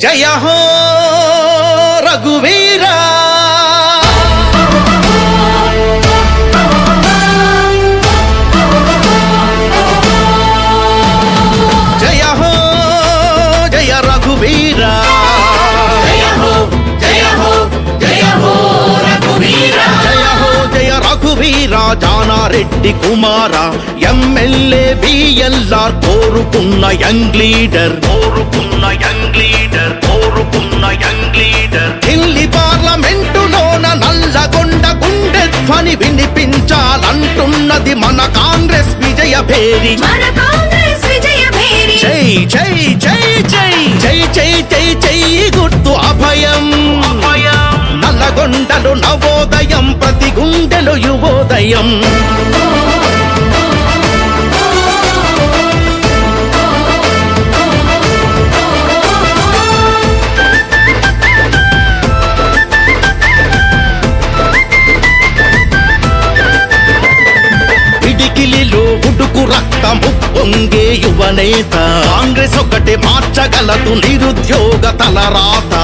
జయ హో రఘువీరా జయ హో జయ రఘువీరా జయ హో జయ హో జయ హో రఘువీరా జయ హో జయ రఘువీరా జానారెడ్డి కుమార ఎమ్మెల్యే బిఎల్ఆర్ కోరుకున్న యంగ్ లీడర్ ఢిల్లీ పార్లమెంటులోన నల్లగొండ గుండె ధ్వని వినిపించాలంటున్నది మన కాంగ్రెస్ విజయ భేరి జై జై జై జై జై జై జై జై గుర్తు అభయం నల్లగొండలు నవోదయం ప్రతి గుండెలు యువోదయం పిడికిలిలో ఉడుకు రక్తము పొంగే యువనేత కాంగ్రెస్ ఒకటి మార్చగలదు నిరుద్యోగ తలరాత